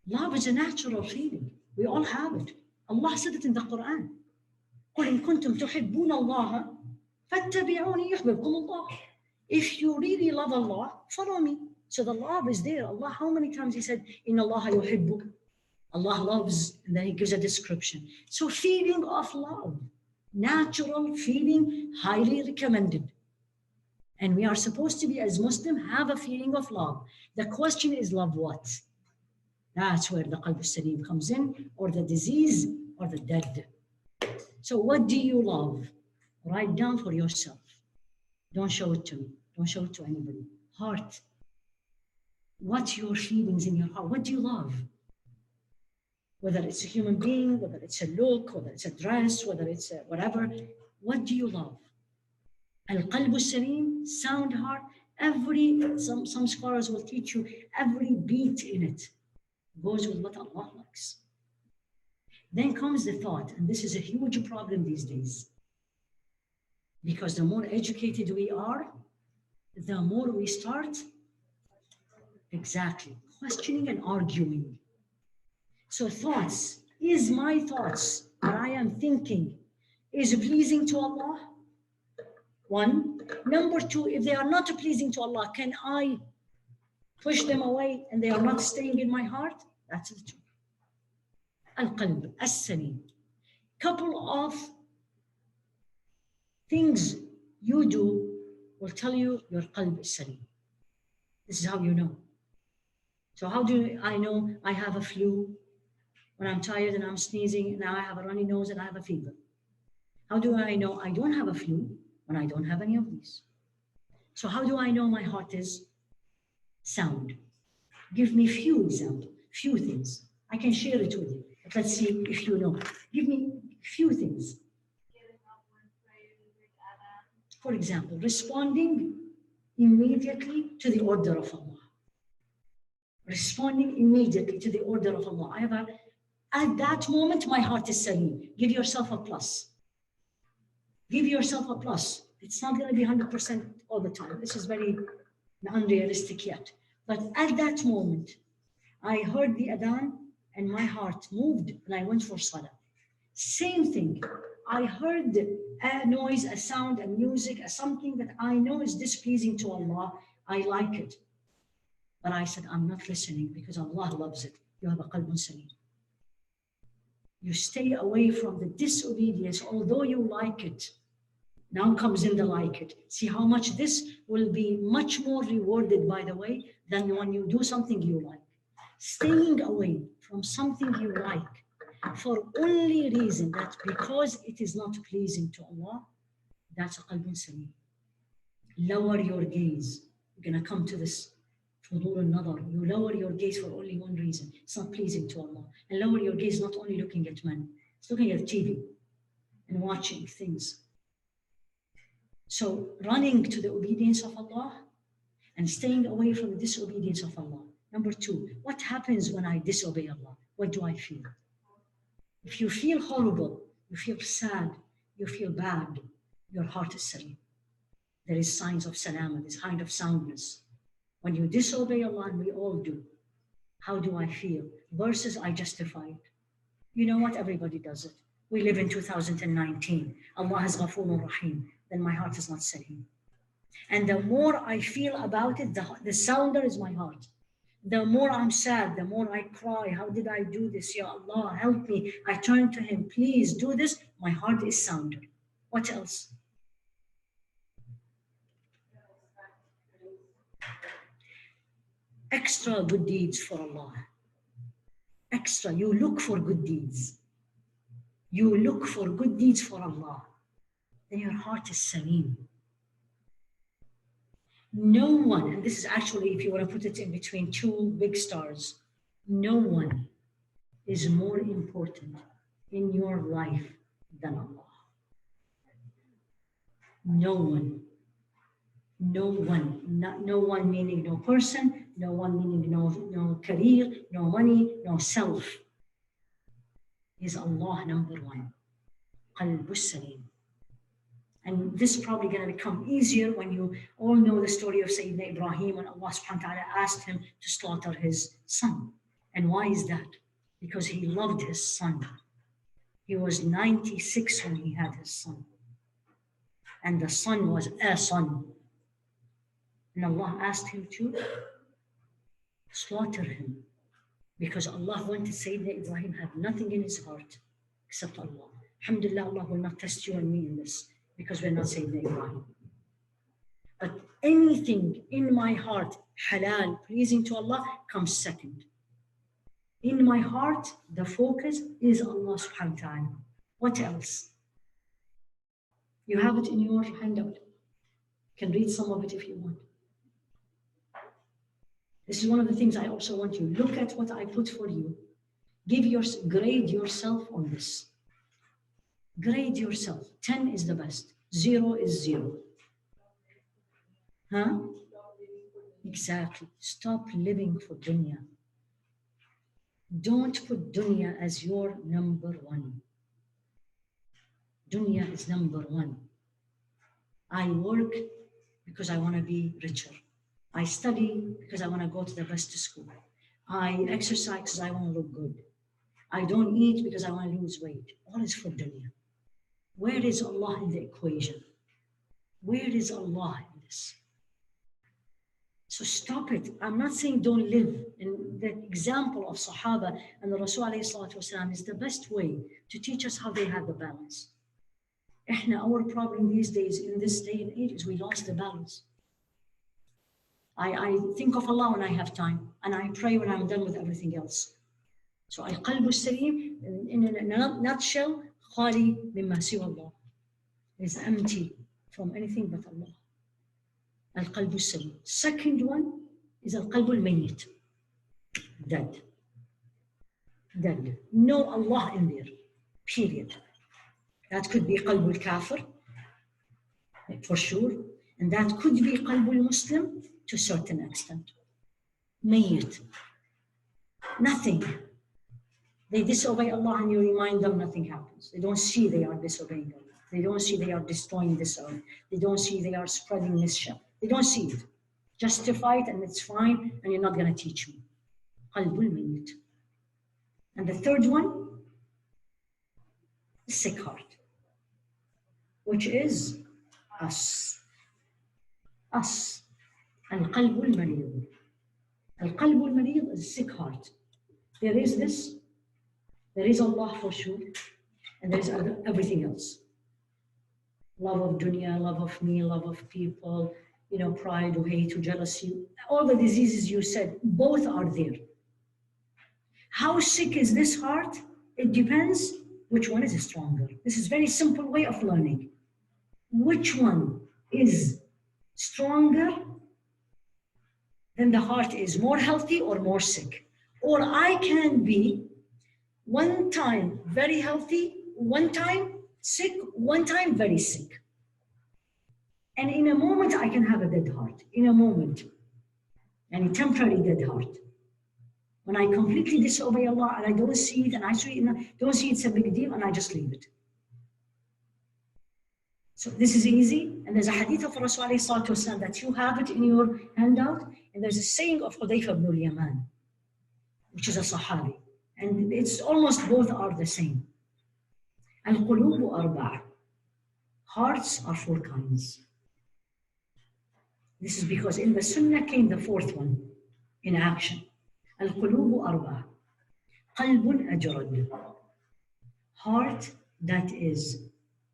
Love is a natural feeling. We all have it. Allah said it in the Quran. قُلْ إِن كُنْتُمْ تُحِبُّونَ اللَّهَ فَاتَّبِعُونِي يُحْبِبْكُمُ اللَّهُ. If you really love Allah, follow me. So the love is there. Allah, how many times He said, إِنَّ اللَّهَ يُحِبُّ. Allah loves, and then He gives a description. So feeling of love, natural feeling, highly recommended. And we are supposed to be, as Muslim, have a feeling of love. The question is, love what? That's where the qalb al-salim comes in, or the disease, or the dead. So what do you love? Write down for yourself. Don't show it to me. Don't show it to anybody. Heart. What's your feelings in your heart? What do you love? Whether it's a human being, whether it's a look, whether it's a dress, whether it's a whatever. What do you love? Al-qalb al-salim, sound heart. Some scholars will teach you every beat in it goes with what Allah likes. Then comes the thought, and this is a huge problem these days. Because the more educated we are, the more we start questioning and arguing. So thoughts, is my thoughts, what I am thinking, is pleasing to Allah? One. Number two, if they are not pleasing to Allah, can I push them away and they are not staying in my heart? That's the truth. Al-qalb, as-salim. Couple of things you do will tell you your qalb is salim. This is how you know. So how do I know I have a flu when I'm tired and I'm sneezing, now I have a runny nose and I have a fever? How do I know I don't have a flu when I don't have any of these? So how do I know my heart is sound? Give me few examples, few things. I can share it with you, but let's see if you know. Give me few things. For example, responding immediately to the order of Allah. Responding immediately to the order of Allah. At that moment, my heart is salim. Give yourself a plus. Give yourself a plus. It's not going to be 100% all the time. This is very unrealistic yet. But at that moment, I heard the adhan and my heart moved and I went for salah. Same thing. I heard a noise, a sound, a music, a something that I know is displeasing to Allah. I like it. But I said, I'm not listening because Allah loves it. You have a qalbun salim. You stay away from the disobedience, although you like it. Now comes in the like it. See how much this will be much more rewarded, by the way, than when you do something you like. Staying away from something you like for only reason that because it is not pleasing to Allah, that's a qalbun salim. Lower your gaze. We're going to come to this. Fudul al-nadar. You lower your gaze for only one reason. It's not pleasing to Allah. And lower your gaze not only looking at men. It's looking at TV and watching things. So running to the obedience of Allah and staying away from the disobedience of Allah. Number two, what happens when I disobey Allah? What do I feel? If you feel horrible, you feel sad, you feel bad, your heart is salim. There is signs of salama, this kind of soundness. When you disobey Allah, and we all do, how do I feel? Versus I justify it. You know what? Everybody does it. We live in 2019. Allah is Ghafoorun Rahim. Then my heart is not salim. And the more I feel about it, the sounder is my heart. The more I'm sad, the more I cry. How did I do this? Ya Allah, help me. I turn to Him. Please do this. My heart is sounder. What else? Extra good deeds for Allah. Extra. You look for good deeds. You look for good deeds for Allah. Then your heart is salim. No one, and this is actually, if you want to put it in between two big stars, no one is more important in your life than Allah. No one. No one. No one meaning no person, no one meaning no career, no money, no self. Is Allah number one. Qalbus salim. And this is probably going to become easier when you all know the story of Sayyidina Ibrahim when Allah subhanahu wa ta'ala asked him to slaughter his son. And why is that? Because he loved his son. He was 96 when he had his son. And the son was a son. And Allah asked him to slaughter him. Because Allah wanted Sayyidina Ibrahim had nothing in his heart except Allah. Alhamdulillah, Allah will not test you and me in this. Because we're not Sayyidina Ibrahim. But anything in my heart, halal, pleasing to Allah, comes second. In my heart, the focus is Allah subhanahu wa ta'ala. What else? You have it in your handout. You can read some of it if you want. This is one of the things I also want you. Look at what I put for you. Grade yourself on this. Grade yourself. 10 is the best. 0 is 0. Huh? Exactly. Stop living for dunya. Don't put dunya as your number one. Dunya is number one. I work because I want to be richer. I study because I want to go to the best school. I exercise because I want to look good. I don't eat because I want to lose weight. All is for dunya. Where is Allah in the equation? Where is Allah in this? So stop it. I'm not saying don't live. And the example of Sahaba and the Rasul ﷺ is the best way to teach us how they had the balance. Our problem these days, in this day and age, is we lost the balance. I think of Allah when I have time, and I pray when I'm done with everything else. So al-qalbu salim, in a nutshell, khali mimma siwa Allah, is empty from anything but Allah. Al-qalbu salim. Second one is al-qalbu al-mayyit, dead. Dead. No Allah in there, period. That could be qalbu al-kafir, for sure, and that could be qalbu al-muslim to a certain extent. Mayyit. Nothing. They disobey Allah and you remind them, nothing happens. They don't see they are disobeying Allah. They don't see they are destroying this earth. They don't see they are spreading mischief. They don't see it. Justify it and it's fine, and you're not going to teach me. Qalbul mayyit. And the third one, sick heart, which is us. Us. Al-qalbul marid. Al-qalbul marid is sick heart. There is this, there is Allah for sure, and there is everything else. Love of dunya, love of me, love of people, pride or hate or jealousy. All the diseases you said, both are there. How sick is this heart? It depends which one is stronger. This is a very simple way of learning. Which one is stronger, then the heart is more healthy or more sick. Or I can be one time very healthy, one time sick, one time very sick. And in a moment, I can have a dead heart. In a moment. And a temporary dead heart. When I completely disobey Allah and I don't see it, and I don't see it's a big deal, and I just leave it. So this is easy. And there's a hadith of Rasulullah that you have it in your handout. And there's a saying of Hudayfa ibn al-Yaman, which is a Sahabi. And it's almost both are the same. Al-qulubu arba'. Hearts are 4 kinds. This is because in the Sunnah came the 4th one in action. Al-qulubu arba'. Qalbun ajrad. Heart that is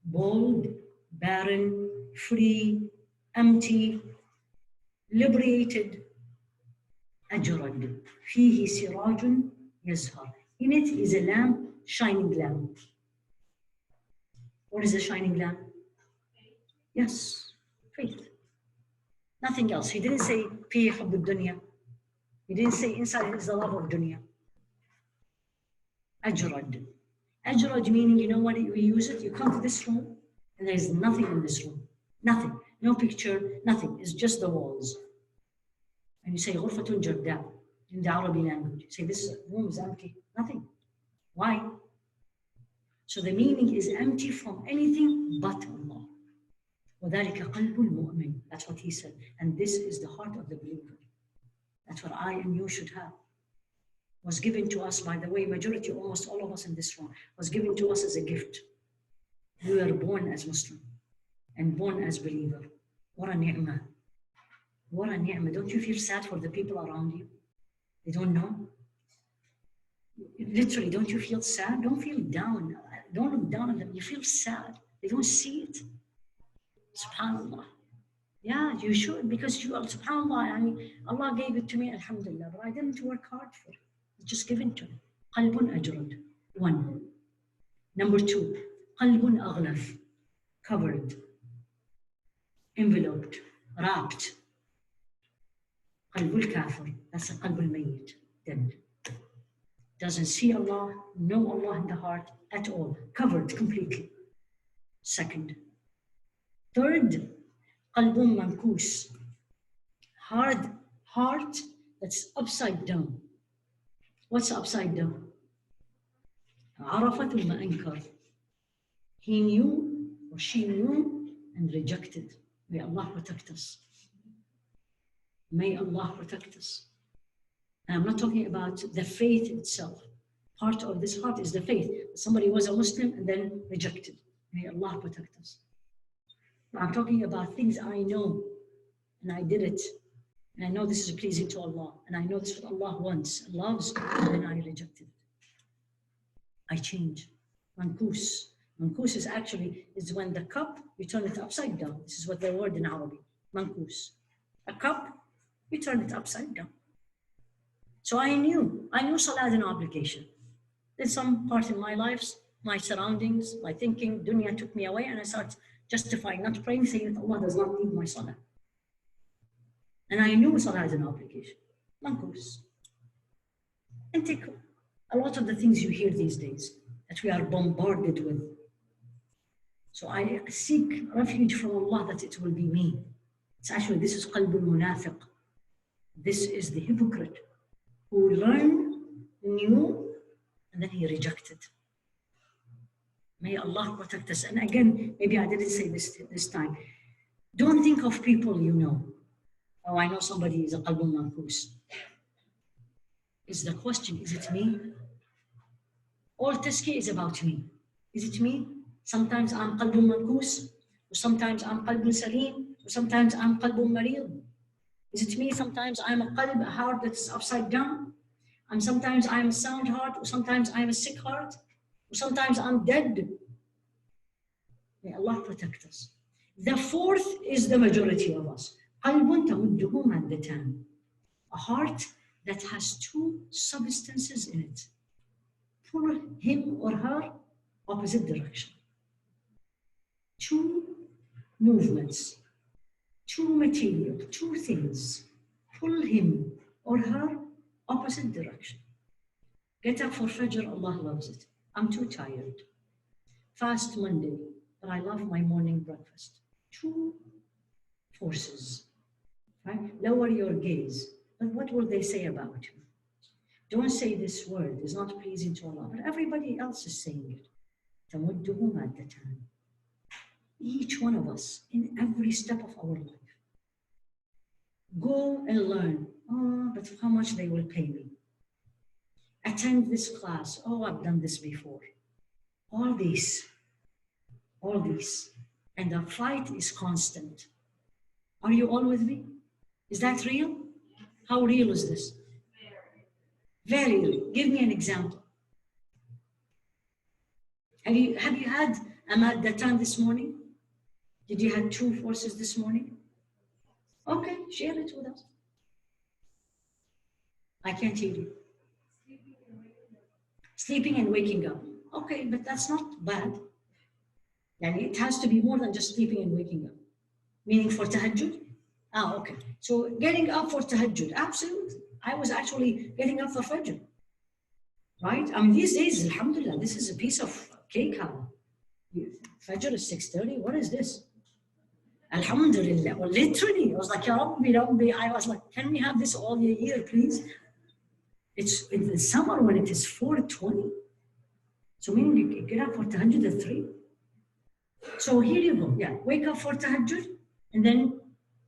bold, barren, free, empty, liberated. Ajrad. Fihi sirajun yazhar. In it is a lamp, shining lamp. What is a shining lamp? Yes, faith. Nothing else. He didn't say fi hubb ad-dunya. He didn't say inside is the love of dunya. Ajrad. Ajrad meaning, you know what we use it? You come to this room and there's nothing in this room. Nothing. No picture, nothing. It's just the walls. And you say ghurfatun jarda in the Arabic language. You say this room is empty. Nothing. Why? So the meaning is empty from anything but Allah. وَذَلِكَ قَلْبُ الْمُؤْمِنِ. That's what he said. And this is the heart of the believer. That's what I and you should have. Was given to us, by the way, majority, almost all of us in this room, was given to us as a gift. We were born as Muslim and born as believer. What a ni'mah. What a ni'mah. Don't you feel sad for the people around you? They don't know. Literally, don't you feel sad? Don't feel down. Don't look down on them. You feel sad. They don't see it. SubhanAllah. Yeah, you should, because you are, SubhanAllah, I mean, Allah gave it to me, alhamdulillah, but I didn't work hard for it. It's just given to me. Qalbun ajrad. 1. Number 2, qalbun aghlaf. Covered, enveloped, wrapped. Qalbul kafir. That's a qalbul mayyit. Dead. Doesn't see Allah, know Allah in the heart at all. Covered completely. 2nd. 3rd, qalbun mankus. Hard heart that's upside down. What's upside down? Arafat ma ankar. He knew or she knew and rejected. May Allah protect us. May Allah protect us. And I'm not talking about the faith itself. Part of this heart is the faith. Somebody was a Muslim and then rejected. May Allah protect us. But I'm talking about things I know and I did it. And I know this is pleasing to Allah. And I know this is what Allah wants and loves. And then I rejected it. I change. Mankus. Mankus is when the cup, you turn it upside down. This is what the word in Arabic. Mankus. A cup, you turn it upside down. So I knew Salah is an obligation. Then some part in my life, my surroundings, my thinking, dunya took me away, and I started justifying not praying, saying that Allah does not need my Salah. And I knew Salah is an obligation. Mankus. And take a lot of the things you hear these days that we are bombarded with. So I seek refuge from Allah that it will be me. It's actually, this is qalbul munafiq. This is the hypocrite who learned, knew, and then he rejected. May Allah protect us. And again, maybe I didn't say this time. Don't think of people you know. Oh, I know somebody is a qalbun mankus. Is the question, is it me? All tazkiyah is about me. Is it me? Sometimes I'm qalbun mankus, or sometimes I'm qalbun salim, or sometimes I'm qalbun marid. Is it me? Sometimes I'm a qalb, a heart that's upside down. And sometimes I'm a sound heart, or sometimes I'm a sick heart, or sometimes I'm dead. May Allah protect us. The fourth is the majority of us. قلب تمده مادتان. A heart that has two substances in it. Pull him or her opposite direction. Two movements, two material, two things. Pull him or her opposite direction. Get up for Fajr, Allah loves it. I'm too tired. Fast Monday, but I love my morning breakfast. Two forces, right? Lower your gaze. But what will they say about you? Don't say this word, it's not pleasing to Allah, but everybody else is saying it. تَمُدُّهُ مَادَّتَانِ. Each one of us, in every step of our life, go and learn. Oh, but how much they will pay me? Attend this class. Oh, I've done this before. All these. And the fight is constant. Are you all with me? Is that real? How real is this? Very real. Give me an example. Have you had Ahmad Datan this morning? Did you have two forces this morning? Okay, share it with us. I can't hear you. Sleeping and waking up. Okay, but that's not bad. Yani it has to be more than just sleeping and waking up. Meaning for tahajjud? Ah, okay. So getting up for tahajjud, absolutely. I was actually getting up for Fajr. Right? I mean, these days, alhamdulillah, this is a piece of cake. Fajr is 6:30. What is this? Alhamdulillah. Well, literally, I was like, Ya Rabbi. I was like, can we have this all year, please? It's in the summer when it is 4:20. So meaning you get up for tahajjud at 3. So here you go. Yeah, wake up for tahajjud, and then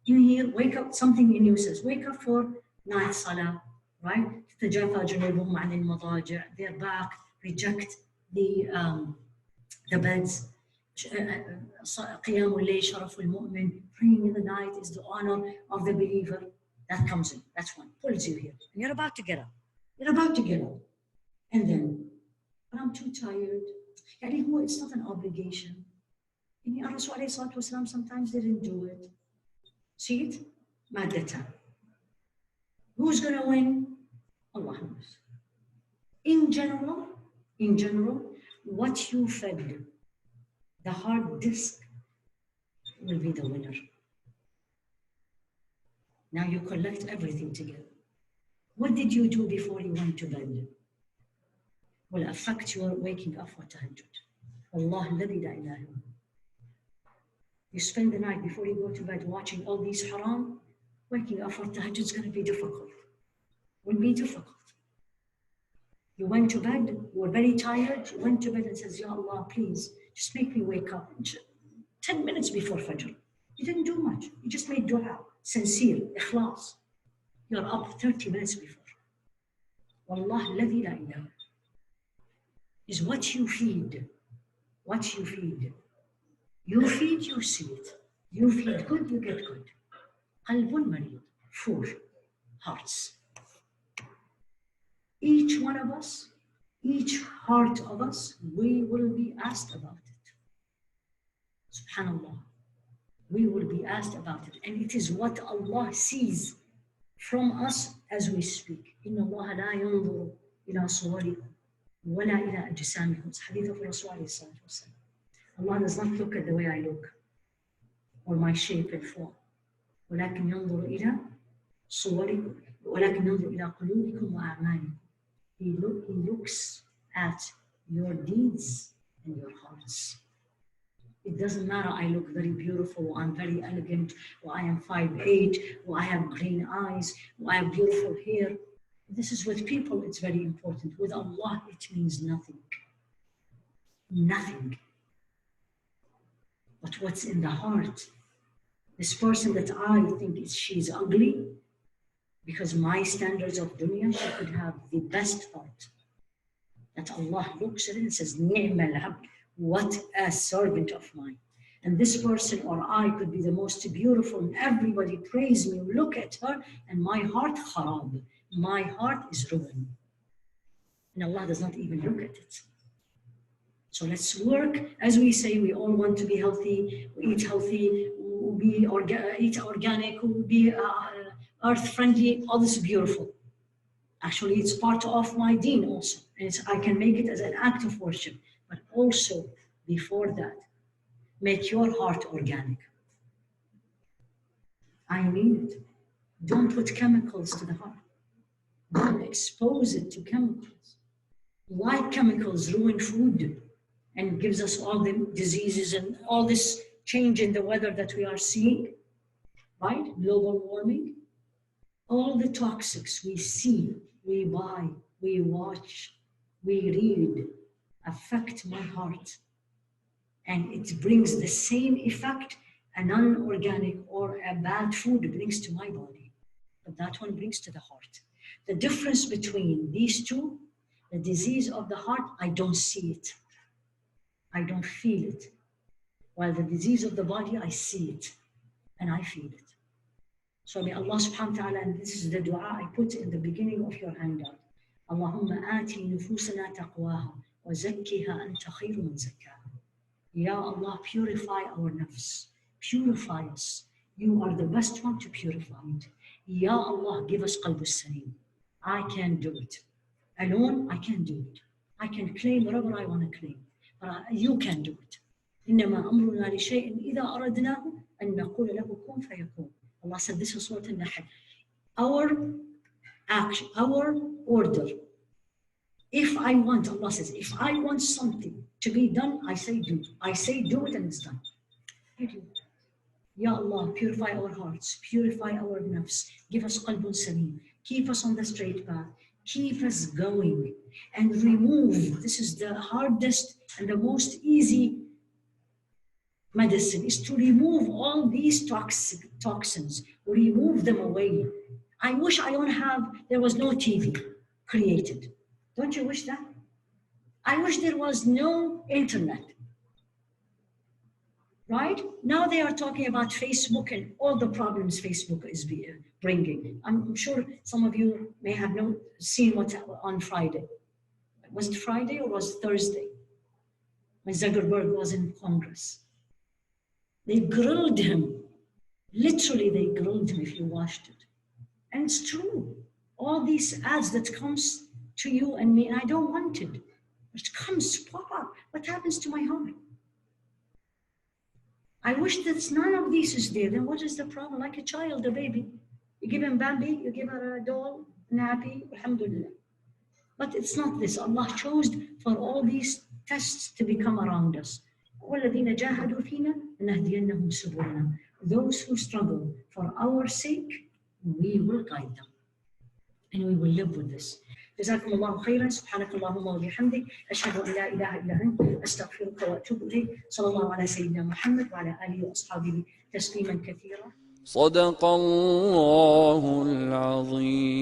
in here, wake up, something in you says, wake up for night salah, right? تتجافى جنوبهم عن المضاجع. Their back, reject the beds. قيام الليل شرف المؤمن. Praying in the night is the honor of the believer. That comes in. That's one. Pulls you here. And you're about to get up. And then, but I'm too tired. It's not an obligation. And Rasul alayhi salatu wasalam sometimes didn't do it. See it? Maddatan. Who's going to win? Allah knows. In general, what you fed, the hard disk will be the winner. Now you collect everything together. What did you do before you went to bed? Will affect your waking up for tahajjud. Allah alladhi la ilaha illa. You spend the night before you go to bed watching all these haram, waking up for tahajjud is going to be difficult. Will be difficult. You went to bed, you were very tired, you went to bed and says, Ya Allah, please, just make me wake up 10 minutes before Fajr. You didn't do much. You just made dua, sincere, ikhlas. You're up 30 minutes before. Wallah alladhi la ilaha. Is what you feed. What you feed. You feed, you see it. You feed good, you get good. Qalbun marid. 4 hearts. Each one of us, each heart of us, we will be asked about it. Subhanallah. We will be asked about it. And it is what Allah sees from us as we speak. Inna Allah la yanzuru ila suwarikum wa la ila ajsamikum. It's hadith of Rasul alayhi salatu wasalam. Allah does not look at the way I look or my shape and form. ولكن ينظر إلى صوركم ولكن ينظر إلى قلوبكم وأعمالكم. He looks at your deeds and your hearts. It doesn't matter I look very beautiful, I'm very elegant, or I am 5'8", or I have green eyes, or I have beautiful hair. This is with people, it's very important. With Allah, it means nothing. Nothing. but what's in the heart. This person that I think she's ugly, because my standards of dunya, she could have the best heart. That Allah looks at it and says, Ni'mal abd, what a servant of mine. And this person or I could be the most beautiful, and everybody praise me, look at her, and my heart kharab. My heart is ruined. And Allah does not even look at it. So let's work, as we say, we all want to be healthy, we eat healthy, we eat organic, we be earth-friendly, all this is beautiful. Actually, it's part of my deen also. And I can make it as an act of worship. But also, before that, make your heart organic. I mean it. Don't put chemicals to the heart. Don't expose it to chemicals. Why chemicals ruin food and gives us all the diseases and all this change in the weather that we are seeing, right? Global warming. All the toxics we see, we buy, we watch, we read, affect my heart. And it brings the same effect a non-organic or a bad food brings to my body. But that one brings to the heart. The difference between these two, the disease of the heart, I don't see it. I don't feel it. While the disease of the body, I see it and I feel it. So may Allah subhanahu wa ta'ala, and this is the dua I put in the beginning of your handout. Allahumma ati nufusana taqwaha wa zakkiha anta khayru man zakkaha. Ya Allah, purify our nafs. Purify us. You are the best one to purify it. Ya Allah, give us qalb as-salim. I can't do it. Alone, I can't do it. I can claim whatever I want to claim. But you can do it. إنما أمرنا لشيء إذا أردناه أن نقول له كن فيكون. Allah said this in Surah An-Nahl. Our action, our order. If I want, Allah says, if I want something to be done, I say do. I say do it and it's done. I do it. Ya Allah, purify our hearts, purify our nafs, give us qalbun salim, keep us on the straight path, keep us going, and remove, this is the hardest and the most easy medicine, is to remove all these toxins, remove them away. I wish there was no TV created. Don't you wish that? I wish there was no internet. Right? Now they are talking about Facebook and all the problems Facebook is bringing. I'm sure some of you may have seen what on Friday. Was it Friday or was it Thursday? When Zuckerberg was in Congress. They grilled him. Literally, they grilled him if you watched it. And it's true. All these ads that comes to you and me, and I don't want it. It comes, pop up. What happens to my heart? I wish that none of these is there. Then what is the problem? Like a child, a baby. You give him Bambi, you give her a doll, nappy, alhamdulillah. But it's not this. Allah chose for all these tests to become around us. وَالَّذِينَ جَاهَدُوا فِينَا لَنَهْدِيَنَّهُمْ سُبُلَنَا. Those who struggle for our sake, we will guide them. And we will live with this. جزاكم الله خيرا. سبحانك اللهم وبحمدك أشهد أن لا إله إلا أنت أستغفرك وأتوب إليك. صلى الله على سيدنا محمد وعلى آله وأصحابه تسليما كثيرا. صدق الله العظيم.